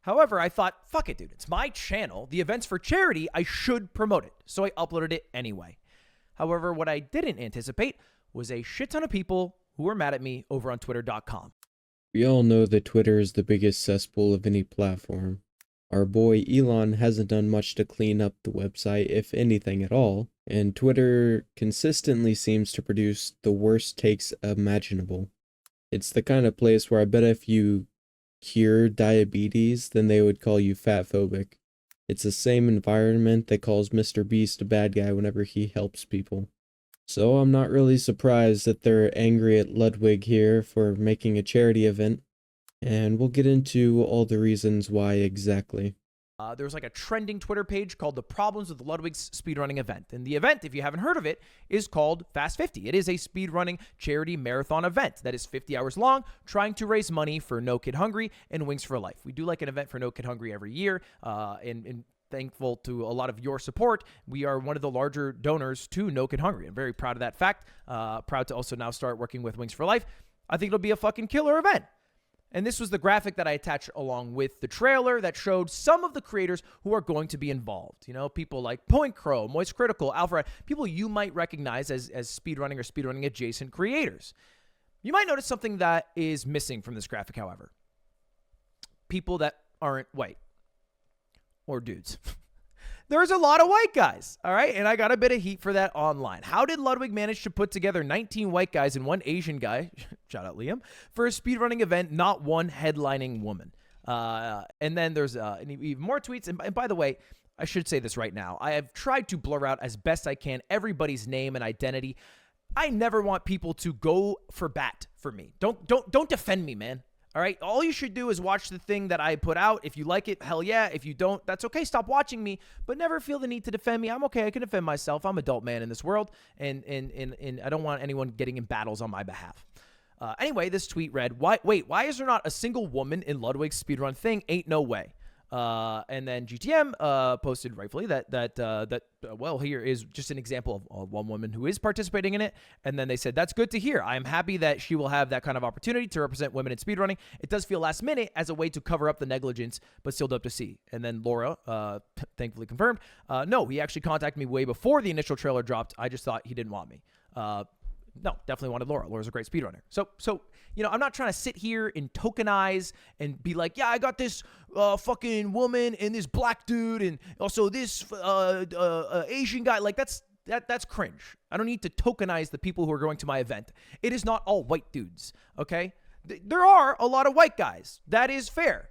However, I thought, fuck it, dude. It's my channel. The event's for charity. I should promote it. So I uploaded it anyway. However, what I didn't anticipate was a shit ton of people who were mad at me over on twitter.com. We all know that Twitter is the biggest cesspool of any platform. Our boy Elon hasn't done much to clean up the website, if anything at all, and Twitter consistently seems to produce the worst takes imaginable. It's the kind of place where I bet if you cure diabetes, then they would call you fatphobic. It's the same environment that calls Mr. Beast a bad guy whenever he helps people. So I'm not really surprised that they're angry at Ludwig here for making a charity event, and we'll get into all the reasons why exactly. There was like a trending Twitter page called The Problems with Ludwig's Speedrunning Event. And the event, if you haven't heard of it, is called Fast 50. It is a speedrunning charity marathon event that is 50 hours long, trying to raise money for No Kid Hungry and Wings for Life. We do like an event for No Kid Hungry every year, and thankful to a lot of your support. We are one of the larger donors to No Kid Hungry. I'm very proud of that fact. Proud to also now start working with Wings for Life. I think it'll be a fucking killer event. And this was the graphic that I attached along with the trailer that showed some of the creators who are going to be involved. You know, people like Point Crow, Moist Critical, Alfred, people you might recognize as speedrunning or speedrunning adjacent creators. You might notice something that is missing from this graphic, however. People that aren't white or dudes. There's a lot of white guys, all right? And I got a bit of heat for that online. How did Ludwig manage to put together 19 white guys and one Asian guy, shout out Liam, for a speedrunning event, not one headlining woman? And then there's even more tweets. And by the way, I should say this right now. I have tried to blur out as best I can everybody's name and identity. I never want people to go for bat for me. Don't defend me, man. All right. All you should do is watch the thing that I put out. If you like it, hell yeah. If you don't, that's okay. Stop watching me, but never feel the need to defend me. I'm okay. I can defend myself. I'm an adult man in this world, and I don't want anyone getting in battles on my behalf. Anyway, this tweet read, why is there not a single woman in Ludwig's speedrun thing? Ain't no way. And then GTM posted rightfully that well, here is just an example of one woman who is participating in it. And then they said, that's good to hear. I am happy that she will have that kind of opportunity to represent women in speedrunning. It does feel last minute as a way to cover up the negligence, but still dope to see. And then Laura, thankfully confirmed, no, he actually contacted me way before the initial trailer dropped. I just thought he didn't want me. No, definitely wanted Laura. Laura's a great speedrunner. So, you know, I'm not trying to sit here and tokenize and be like, yeah, I got this fucking woman and this black dude and also this Asian guy. Like that's cringe. I don't need to tokenize the people who are going to my event. It is not all white dudes, okay? There are a lot of white guys. That is fair.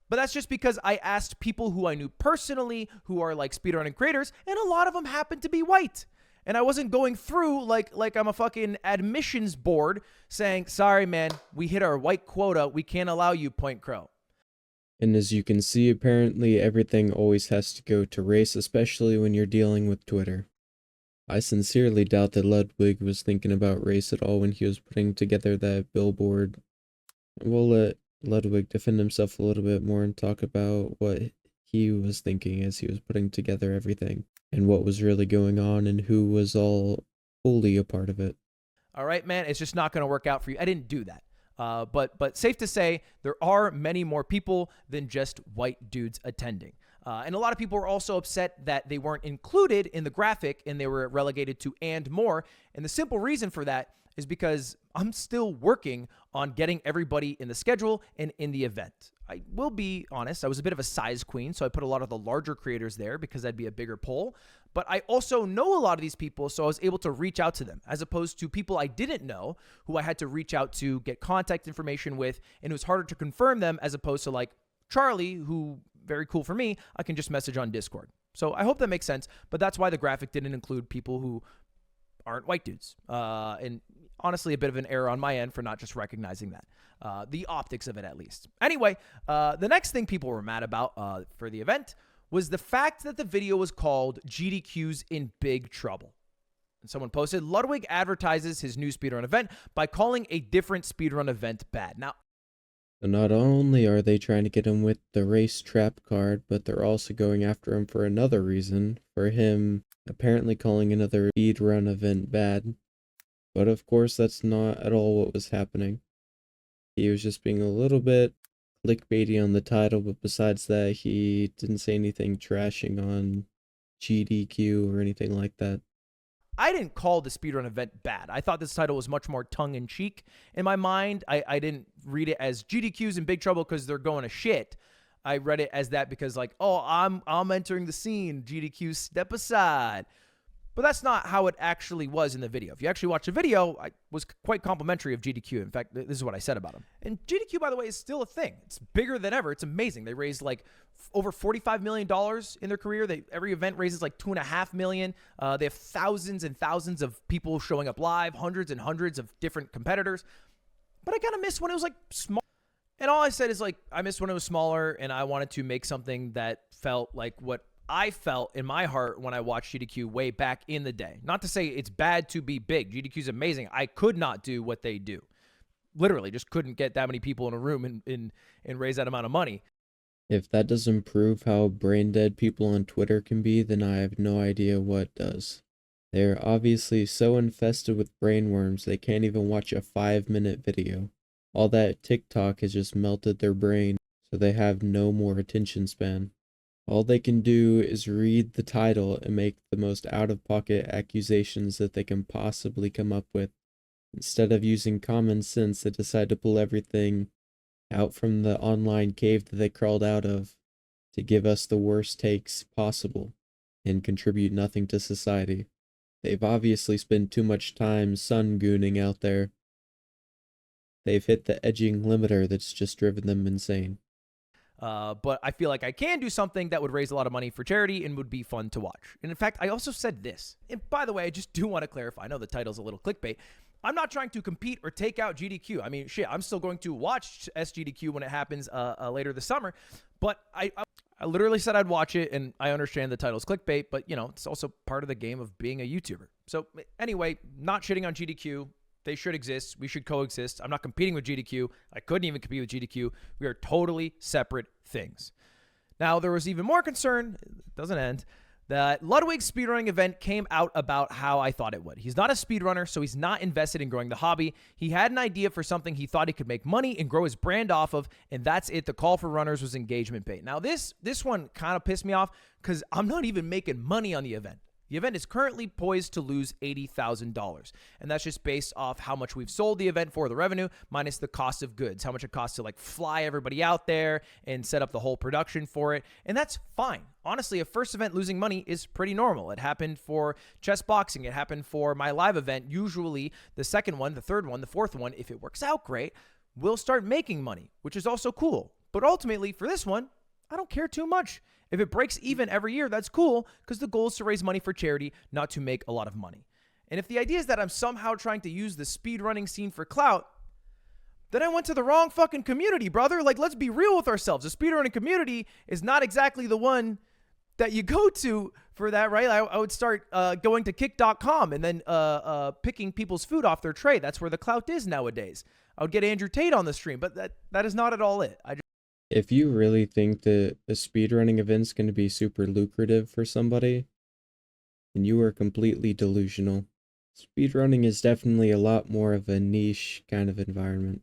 But that's just because I asked people who I knew personally who are like speedrunning creators, and a lot of them happen to be white. And I wasn't going through like I'm a fucking admissions board saying, sorry, man, we hit our white quota. We can't allow you, Point Crow. And as you can see, apparently everything always has to go to race, especially when you're dealing with Twitter. I sincerely doubt that Ludwig was thinking about race at all when he was putting together that billboard. We'll let Ludwig defend himself a little bit more and talk about what he was thinking as he was putting together everything, and what was really going on, and who was all fully a part of it. All right, man, it's just not going to work out for you. I didn't do that. But safe to say, there are many more people than just white dudes attending. And a lot of people were also upset that they weren't included in the graphic and they were relegated to and more. And the simple reason for that is because I'm still working on getting everybody in the schedule and in the event. I will be honest, I was a bit of a size queen, so I put a lot of the larger creators there because that'd be a bigger poll. But I also know a lot of these people, so I was able to reach out to them, as opposed to people I didn't know who I had to reach out to, get contact information with, and it was harder to confirm them as opposed to like Charlie, who, very cool for me, I can just message on Discord. So I hope that makes sense, but that's why the graphic didn't include people who aren't white dudes. And honestly, a bit of an error on my end for not just recognizing that. The optics of it, at least. Anyway, the next thing people were mad about for the event was the fact that the video was called GDQ's in Big Trouble. And someone posted, Ludwig advertises his new speedrun event by calling a different speedrun event bad. Now, So not only are they trying to get him with the race trap card, but they're also going after him for another reason, for him apparently calling another speedrun event bad. But of course, that's not at all what was happening. He was just being a little bit clickbaity on the title, but besides that, he didn't say anything trashing on GDQ or anything like that. I didn't call the speedrun event bad. I thought this title was much more tongue-in-cheek in my mind. I didn't read it as GDQ's in big trouble because they're going to shit. I read it as that because, like, oh, I'm entering the scene. GDQ, step aside. But that's not how it actually was in the video. If you actually watch the video, I was quite complimentary of GDQ. In fact, this is what I said about them. And GDQ, by the way, is still a thing. It's bigger than ever. It's amazing. They raised like over $45 million in their career. Every event raises like $2.5 million. They have thousands and thousands of people showing up live, hundreds and hundreds of different competitors. But I kind of miss when it was like small. And all I said is like, I miss when it was smaller, and I wanted to make something that felt like what I felt in my heart when I watched GDQ way back in the day. Not to say it's bad to be big. GDQ is amazing. I could not do what they do. Literally, just couldn't get that many people in a room and raise that amount of money. If that doesn't prove how brain dead people on Twitter can be, then I have no idea what does. They're obviously so infested with brainworms they can't even watch a 5-minute video. All that TikTok has just melted their brain, so they have no more attention span. All they can do is read the title and make the most out-of-pocket accusations that they can possibly come up with. Instead of using common sense, they decide to pull everything out from the online cave that they crawled out of to give us the worst takes possible and contribute nothing to society. They've obviously spent too much time sun-gooning out there. They've hit the edging limiter that's just driven them insane. But I feel like I can do something that would raise a lot of money for charity and would be fun to watch. And in fact, I also said this. And by the way, I just do want to clarify. I know the title's a little clickbait. I'm not trying to compete or take out GDQ. I mean, shit, I'm still going to watch SGDQ when it happens later this summer. But I literally said I'd watch it, and I understand the title's clickbait, but, you know, it's also part of the game of being a YouTuber. So anyway, not shitting on GDQ. They should exist. We should coexist. I'm not competing with GDQ. I couldn't even compete with GDQ. We are totally separate things. Now, there was even more concern, it doesn't end, that Ludwig's speedrunning event came out about how I thought it would. He's not a speedrunner, so he's not invested in growing the hobby. He had an idea for something he thought he could make money and grow his brand off of, and that's it. The call for runners was engagement bait. Now, this one kind of pissed me off because I'm not even making money on the event. The event is currently poised to lose $80,000, and that's just based off how much we've sold the event for, the revenue, minus the cost of goods, how much it costs to like fly everybody out there and set up the whole production for it, and that's fine. Honestly, a first event losing money is pretty normal. It happened for chess boxing. It happened for my live event. Usually the second one, the third one, the fourth one, if it works out great, we'll start making money, which is also cool. But ultimately, for this one, I don't care too much. If it breaks even every year, that's cool, because the goal is to raise money for charity, not to make a lot of money. And if the idea is that I'm somehow trying to use the speedrunning scene for clout, then I went to the wrong fucking community, brother. Like, let's be real with ourselves. The speedrunning community is not exactly the one that you go to for that, right? I would start going to kick.com and then picking people's food off their tray. That's where the clout is nowadays. I would get Andrew Tate on the stream, but that is not at all it. If you really think that a speedrunning event's going to be super lucrative for somebody, then you are completely delusional. Speedrunning is definitely a lot more of a niche kind of environment.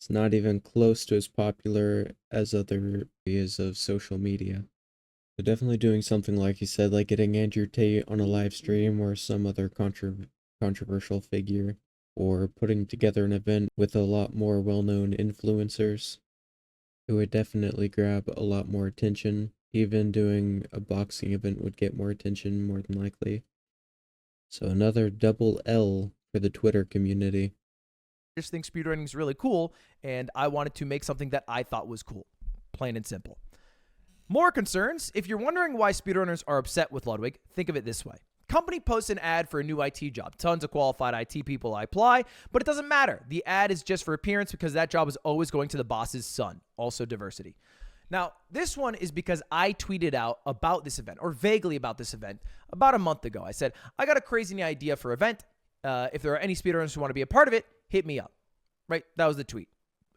It's not even close to as popular as other areas of social media. So definitely doing something like you said, like getting Andrew Tate on a live stream or some other controversial figure, or putting together an event with a lot more well-known influencers. It would definitely grab a lot more attention. Even doing a boxing event would get more attention, more than likely. So another double L for the Twitter community. I just think speedrunning is really cool, and I wanted to make something that I thought was cool. Plain and simple. More concerns. If you're wondering why speedrunners are upset with Ludwig, think of it this way. Company posts an ad for a new IT job. Tons of qualified IT people apply, but it doesn't matter. The ad is just for appearance because that job is always going to the boss's son. Also diversity. Now, this one is because I tweeted out about this event, or vaguely about this event, about a month ago. I said, I got a crazy idea for an event. If there are any speedrunners who want to be a part of it, hit me up. Right? That was the tweet.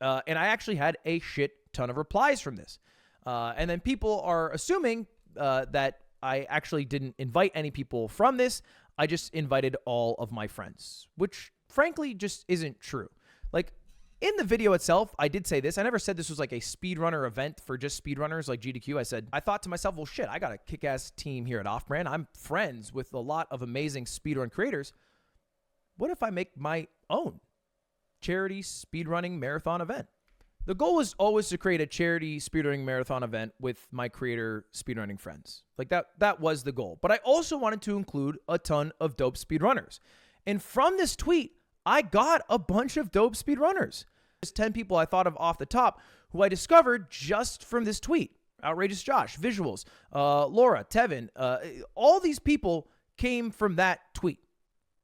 And I actually had a shit ton of replies from this. And then people are assuming that I actually didn't invite any people from this. I just invited all of my friends, which frankly just isn't true. Like, In the video itself, I did say this. I never said this was like a speedrunner event for just speedrunners like GDQ. I thought to myself, well, shit, I got a kick-ass team here at Offbrand. I'm friends with a lot of amazing speedrun creators. What if I make my own charity speedrunning marathon event? The goal was always to create a charity speedrunning marathon event with my creator speedrunning friends. Like that was the goal. But I also wanted to include a ton of dope speedrunners. And from this tweet, I got a bunch of dope speedrunners. There's 10 people I thought of off the top who I discovered just from this tweet. Outrageous Josh, Visuals, Laura, Tevin, all these people came from that tweet,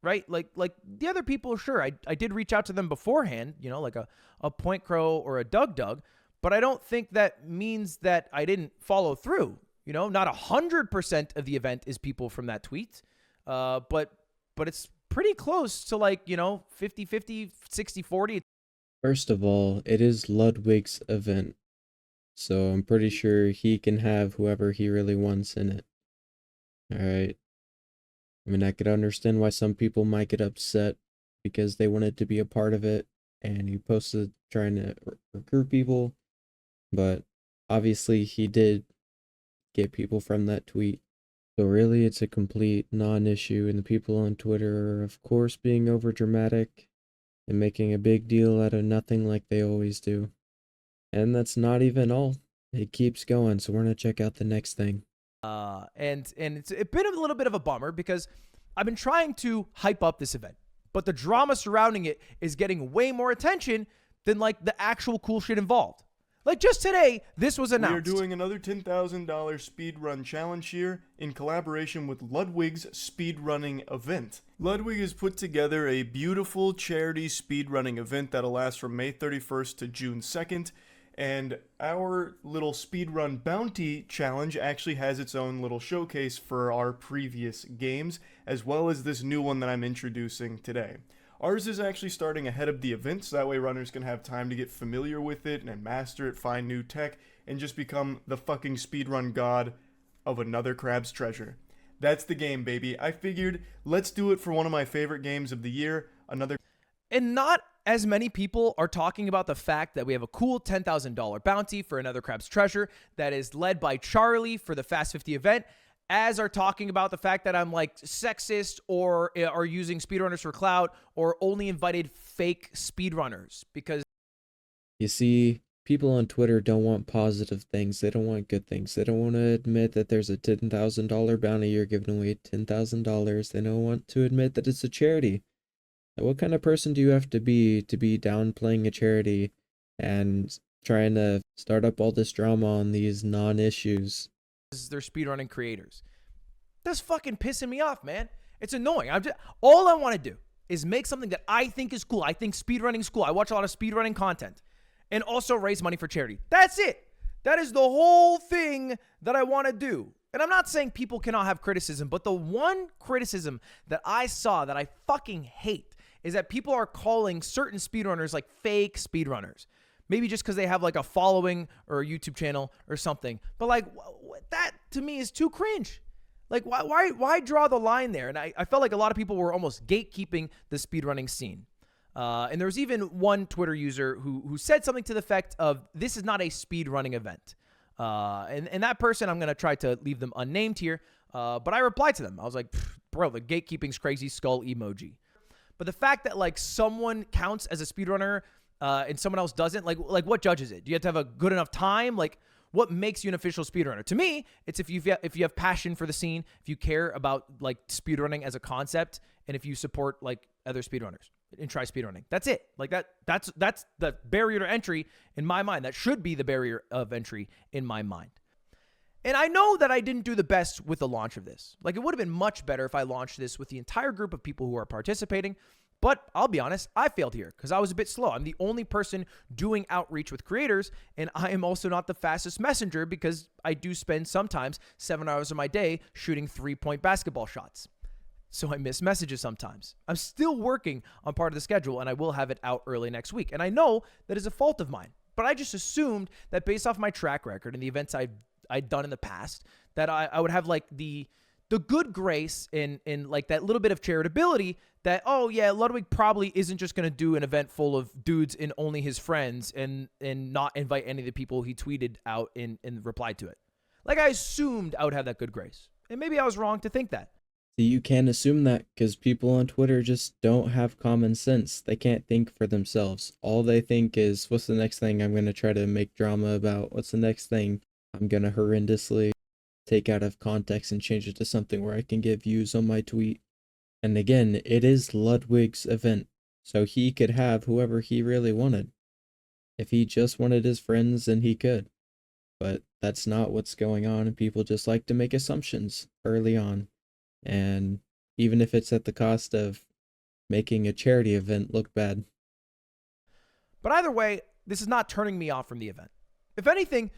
right? Like the other people, sure, I did reach out to them beforehand, you know, like a Point Crow or a Doug, but I don't think that means that I didn't follow through. You know, not 100% of the event is people from that tweet, but it's pretty close to like, you know, 50-50, 60-40. First of all, it is Ludwig's event, so I'm pretty sure he can have whoever he really wants in it. Alright. I mean, I could understand why some people might get upset because they wanted to be a part of it, and he posted trying to recruit people, but obviously he did get people from that tweet. So really, it's a complete non-issue, and the people on Twitter are, of course, being overdramatic and making a big deal out of nothing like they always do. And that's not even all. It keeps going, so we're gonna check out the next thing. And it's been a little bit of a bummer because I've been trying to hype up this event, but the drama surrounding it is getting way more attention than like the actual cool shit involved. Like just today, this was announced. We are doing another $10,000 speedrun challenge here in collaboration with Ludwig's speedrunning event. Ludwig has put together a beautiful charity speedrunning event that'll last from May 31st to June 2nd. And our little speedrun bounty challenge actually has its own little showcase for our previous games, as well as this new one that I'm introducing today. Ours is actually starting ahead of the event, so that way runners can have time to get familiar with it and master it, find new tech, and just become the fucking speedrun god of another crab's treasure. That's the game, baby. I figured, let's do it for one of my favorite games of the year, another... And not as many people are talking about the fact that we have a cool $10,000 bounty for another crab's treasure that is led by Charlie for the Fast 50 event, as are talking about the fact that I'm like sexist or are using speedrunners for clout or only invited fake speedrunners because... You see, people on Twitter don't want positive things. They don't want good things. They don't want to admit that there's a $10,000 bounty. You're giving away $10,000. They don't want to admit that it's a charity. Now, what kind of person do you have to be downplaying a charity and trying to start up all this drama on these non-issues? They're speedrunning creators. That's fucking pissing me off, man. It's annoying. All I want to do is make something that I think is cool. I think speedrunning is cool. I watch a lot of speedrunning content and also raise money for charity. That's it. That is the whole thing that I want to do. And I'm not saying people cannot have criticism, but the one criticism that I saw that I fucking hate is that people are calling certain speedrunners like fake speedrunners. Maybe just because they have like a following or a YouTube channel or something. But like that to me is too cringe. Like why draw the line there? And I felt like a lot of people were almost gatekeeping the speedrunning scene. And there was even one Twitter user who said something to the effect of, this is not a speedrunning event. And that person, I'm going to try to leave them unnamed here. But I replied to them. I was like, bro, the gatekeeping's crazy, skull emoji. But the fact that like someone counts as a speedrunner and someone else doesn't, like what judges it? Do you have to have a good enough time? Like what makes you an official speedrunner? To me, it's if you have passion for the scene, if you care about like speedrunning as a concept, and if you support like other speedrunners and try speedrunning. That's it. Like that's the barrier to entry in my mind. That should be the barrier of entry in my mind. And I know that I didn't do the best with the launch of this. Like, it would have been much better if I launched this with the entire group of people who are participating. But I'll be honest, I failed here because I was a bit slow. I'm the only person doing outreach with creators, and I am also not the fastest messenger because I do spend sometimes 7 hours of my day shooting 3-point basketball shots. So I miss messages sometimes. I'm still working on part of the schedule, and I will have it out early next week. And I know that is a fault of mine, but I just assumed that based off my track record and the events I'd done in the past, that I would have like the the good grace in like that little bit of charitability that, oh yeah, Ludwig probably isn't just going to do an event full of dudes and only his friends and not invite any of the people he tweeted out in reply to it. Like, I assumed I would have that good grace. And maybe I was wrong to think that. See, you can't assume that because people on Twitter just don't have common sense. They can't think for themselves. All they think is, what's the next thing I'm going to try to make drama about? What's the next thing I'm going to horrendously take out of context and change it to something where I can get views on my tweet? And again, it is Ludwig's event, so he could have whoever he really wanted. If he just wanted his friends, then he could. But that's not what's going on, and people just like to make assumptions early on. And even if it's at the cost of making a charity event look bad. But either way, this is not turning me off from the event. If anything,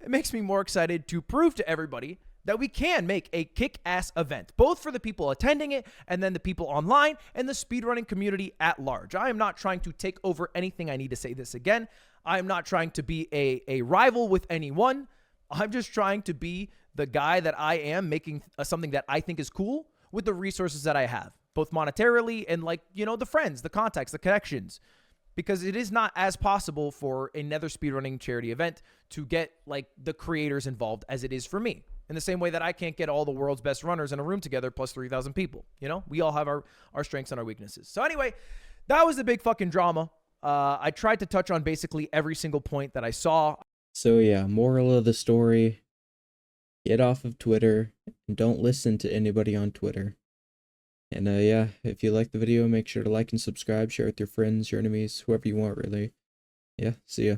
it makes me more excited to prove to everybody that we can make a kick-ass event, both for the people attending it and then the people online and the speedrunning community at large. I am not trying to take over anything. I need to say this again. I am not trying to be a rival with anyone. I'm just trying to be the guy that I am, making something that I think is cool with the resources that I have, both monetarily and, like, you know, the friends, the contacts, the connections. Because it is not as possible for another speedrunning charity event to get, like, the creators involved as it is for me. In the same way that I can't get all the world's best runners in a room together plus 3,000 people. You know, we all have our strengths and our weaknesses. So anyway, that was the big fucking drama. I tried to touch on basically every single point that I saw. So yeah, moral of the story, get off of Twitter and don't listen to anybody on Twitter. And yeah, if you like the video, make sure to like and subscribe, share with your friends, your enemies, whoever you want really. Yeah, see ya.